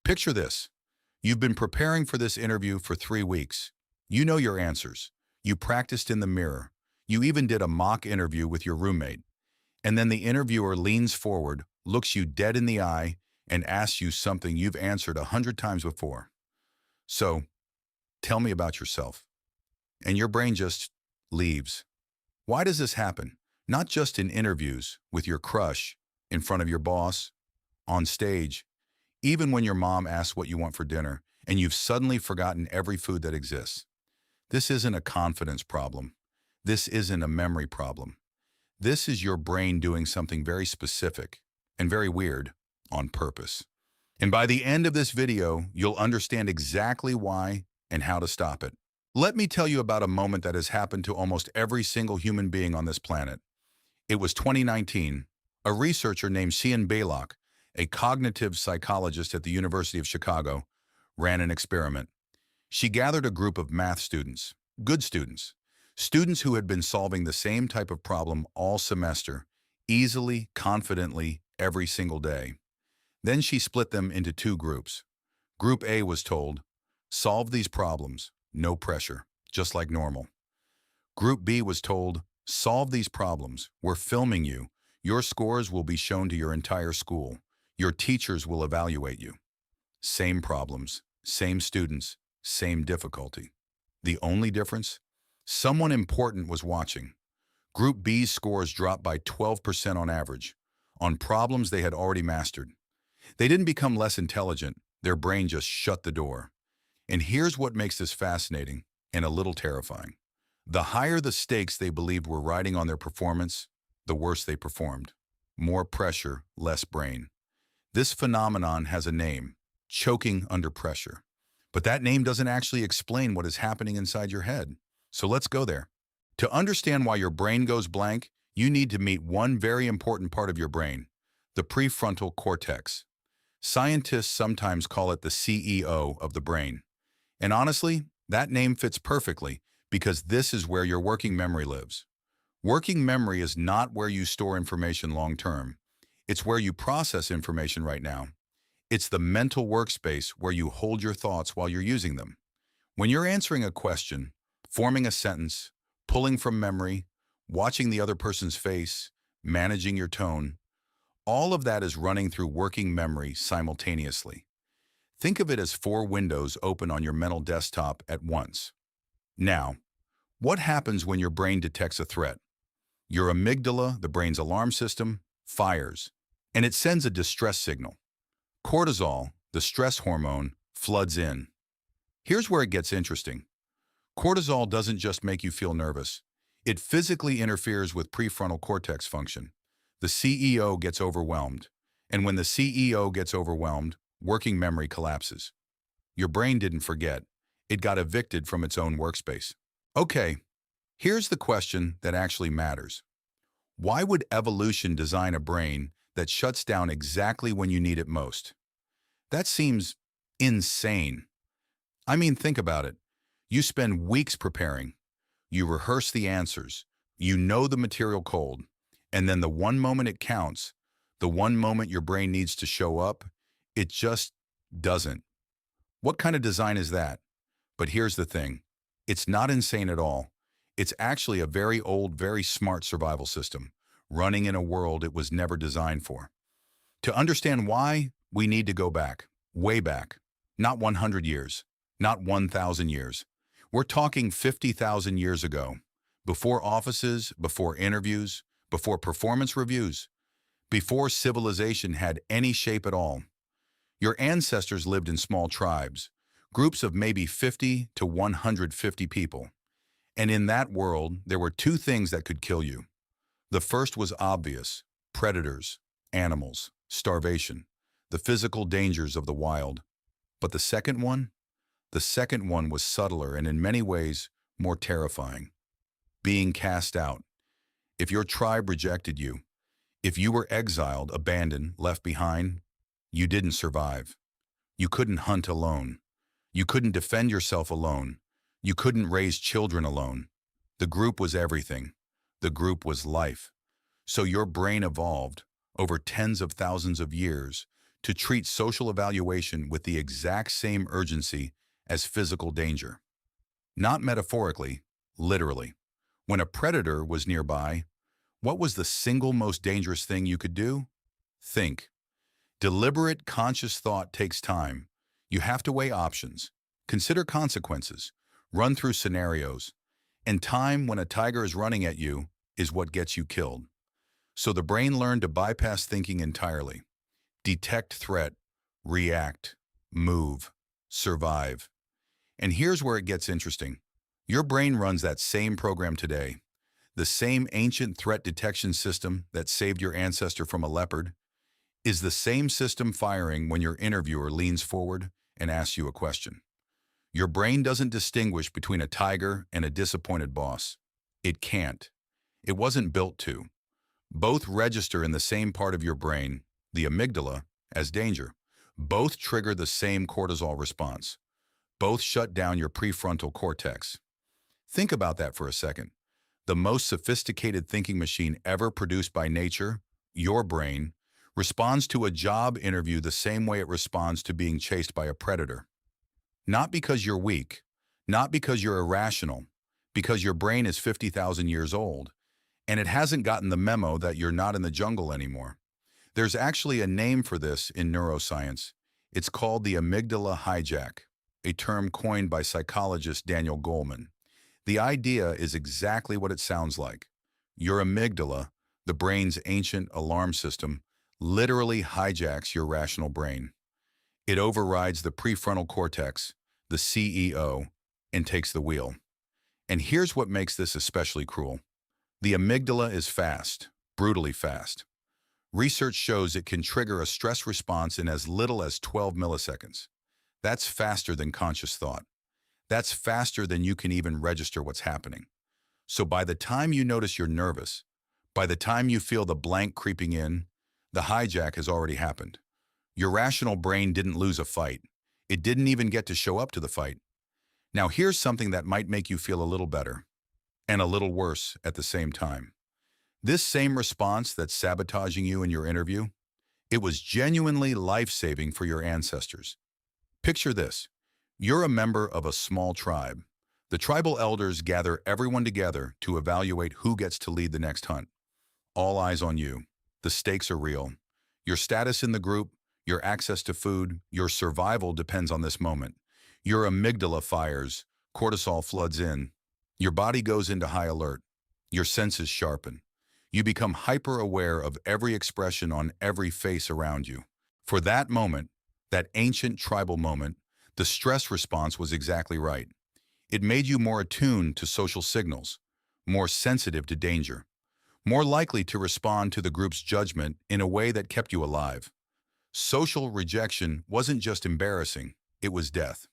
Picture this. You've been preparing for this interview for 3 weeks. You know your answers. You practiced in the mirror. You even did a mock interview with your roommate. And then the interviewer leans forward, looks you dead in the eye, and asks you something you've answered 100 times before. So, tell me about yourself. And your brain just leaves. Why does this happen? Not just in interviews, with your crush, in front of your boss, on stage, even when your mom asks what you want for dinner, and you've suddenly forgotten every food that exists. This isn't a confidence problem. This isn't a memory problem. This is your brain doing something very specific and very weird on purpose. And by the end of this video, you'll understand exactly why and how to stop it. Let me tell you about a moment that has happened to almost every single human being on this planet. It was 2019. A researcher named Cian Blaylock, a cognitive psychologist at the University of Chicago, ran an experiment. She gathered a group of math students, good students, students who had been solving the same type of problem all semester, easily, confidently, every single day. Then she split them into two groups. Group A was told, solve these problems, no pressure, just like normal. Group B was told, solve these problems, we're filming you. Your scores will be shown to your entire school. Your teachers will evaluate you. Same problems, same students, same difficulty. The only difference? Someone important was watching. Group B's scores dropped by 12% on average, on problems they had already mastered. They didn't become less intelligent, their brain just shut the door. And here's what makes this fascinating and a little terrifying. The higher the stakes they believed were riding on their performance, the worse they performed. More pressure, less brain. This phenomenon has a name, choking under pressure. But that name doesn't actually explain what is happening inside your head. So let's go there. To understand why your brain goes blank, you need to meet one very important part of your brain, the prefrontal cortex. Scientists sometimes call it the CEO of the brain. And honestly, that name fits perfectly because this is where your working memory lives. Working memory is not where you store information long-term. It's where you process information right now. It's the mental workspace where you hold your thoughts while you're using them. When you're answering a question, forming a sentence, pulling from memory, watching the other person's face, managing your tone, all of that is running through working memory simultaneously. Think of it as 4 windows open on your mental desktop at once. Now, what happens when your brain detects a threat? Your amygdala, the brain's alarm system, fires, and it sends a distress signal. Cortisol, the stress hormone, floods in. Here's where it gets interesting. Cortisol doesn't just make you feel nervous. It physically interferes with prefrontal cortex function. The CEO gets overwhelmed. And when the CEO gets overwhelmed, working memory collapses. Your brain didn't forget. It got evicted from its own workspace. Okay, here's the question that actually matters. Why would evolution design a brain that shuts down exactly when you need it most? That seems insane. I mean, think about it. You spend weeks preparing. You rehearse the answers. You know the material cold. And then the one moment it counts, the one moment your brain needs to show up, it just doesn't. What kind of design is that? But here's the thing. It's not insane at all. It's actually a very old, very smart survival system, running in a world it was never designed for. To understand why, we need to go back, way back. Not 100 years, not 1,000 years. We're talking 50,000 years ago, before offices, before interviews, before performance reviews, before civilization had any shape at all. Your ancestors lived in small tribes, groups of maybe 50 to 150 people. And in that world, there were 2 things that could kill you. The first was obvious: predators, animals, starvation, the physical dangers of the wild. But the second one? The second one was subtler and in many ways more terrifying. Being cast out. If your tribe rejected you, if you were exiled, abandoned, left behind, you didn't survive. You couldn't hunt alone. You couldn't defend yourself alone. You couldn't raise children alone. The group was everything. The group was life. So your brain evolved over tens of thousands of years to treat social evaluation with the exact same urgency as physical danger. Not metaphorically, literally. When a predator was nearby, what was the single most dangerous thing you could do? Think. Deliberate, conscious thought takes time. You have to weigh options, consider consequences, run through scenarios, and time when a tiger is running at you is what gets you killed. So the brain learned to bypass thinking entirely. Detect threat, react, move, survive. And here's where it gets interesting. Your brain runs that same program today. The same ancient threat detection system that saved your ancestor from a leopard is the same system firing when your interviewer leans forward and asks you a question. Your brain doesn't distinguish between a tiger and a disappointed boss. It can't. It wasn't built to. Both register in the same part of your brain, the amygdala, as danger. Both trigger the same cortisol response. Both shut down your prefrontal cortex. Think about that for a second. The most sophisticated thinking machine ever produced by nature, your brain, responds to a job interview the same way it responds to being chased by a predator. Not because you're weak, not because you're irrational, because your brain is 50,000 years old, and it hasn't gotten the memo that you're not in the jungle anymore. There's actually a name for this in neuroscience. It's called the amygdala hijack, a term coined by psychologist Daniel Goleman. The idea is exactly what it sounds like. Your amygdala, the brain's ancient alarm system, literally hijacks your rational brain. It overrides the prefrontal cortex, the CEO, and takes the wheel. And here's what makes this especially cruel. The amygdala is fast, brutally fast. Research shows it can trigger a stress response in as little as 12 milliseconds. That's faster than conscious thought. That's faster than you can even register what's happening. So by the time you notice you're nervous, by the time you feel the blank creeping in, the hijack has already happened. Your rational brain didn't lose a fight. It didn't even get to show up to the fight. Now here's something that might make you feel a little better and a little worse at the same time. This same response that's sabotaging you in your interview, it was genuinely life-saving for your ancestors. Picture this. You're a member of a small tribe. The tribal elders gather everyone together to evaluate who gets to lead the next hunt. All eyes on you. The stakes are real. Your status in the group, your access to food, your survival depends on this moment. Your amygdala fires, cortisol floods in. Your body goes into high alert. Your senses sharpen. You become hyper-aware of every expression on every face around you. For that moment, that ancient tribal moment, the stress response was exactly right. It made you more attuned to social signals, more sensitive to danger, more likely to respond to the group's judgment in a way that kept you alive. Social rejection wasn't just embarrassing, it was death.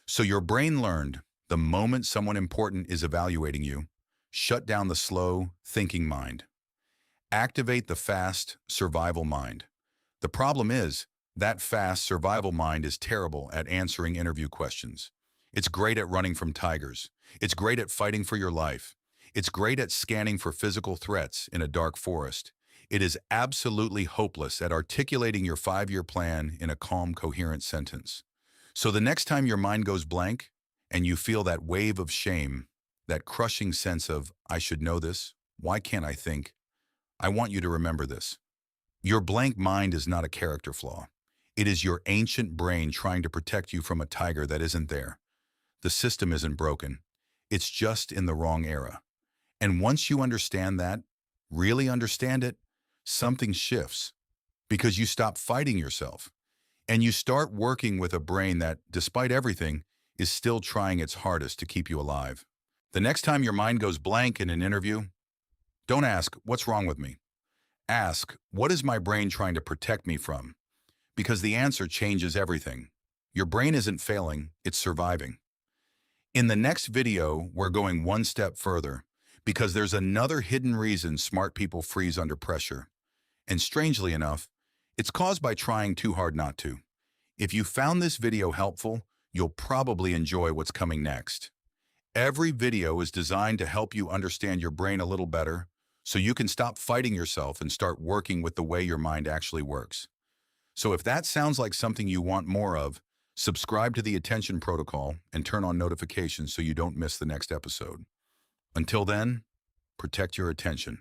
So your brain learned, the moment someone important is evaluating you, shut down the slow, thinking mind. Activate the fast, survival mind. The problem is, that fast, survival mind is terrible at answering interview questions. It's great at running from tigers. It's great at fighting for your life. It's great at scanning for physical threats in a dark forest. It is absolutely hopeless at articulating your 5-year plan in a calm, coherent sentence. So the next time your mind goes blank and you feel that wave of shame, that crushing sense of, I should know this, why can't I think? I want you to remember this. Your blank mind is not a character flaw. It is your ancient brain trying to protect you from a tiger that isn't there. The system isn't broken. It's just in the wrong era. And once you understand that, really understand it, something shifts. Because you stop fighting yourself. And you start working with a brain that, despite everything, is still trying its hardest to keep you alive. The next time your mind goes blank in an interview, don't ask, what's wrong with me? Ask, what is my brain trying to protect me from? Because the answer changes everything. Your brain isn't failing, it's surviving. In the next video, we're going one step further, because there's another hidden reason smart people freeze under pressure. And strangely enough, it's caused by trying too hard not to. If you found this video helpful, you'll probably enjoy what's coming next. Every video is designed to help you understand your brain a little better, so you can stop fighting yourself and start working with the way your mind actually works. So if that sounds like something you want more of, subscribe to the Attention Protocol and turn on notifications so you don't miss the next episode. Until then, protect your attention.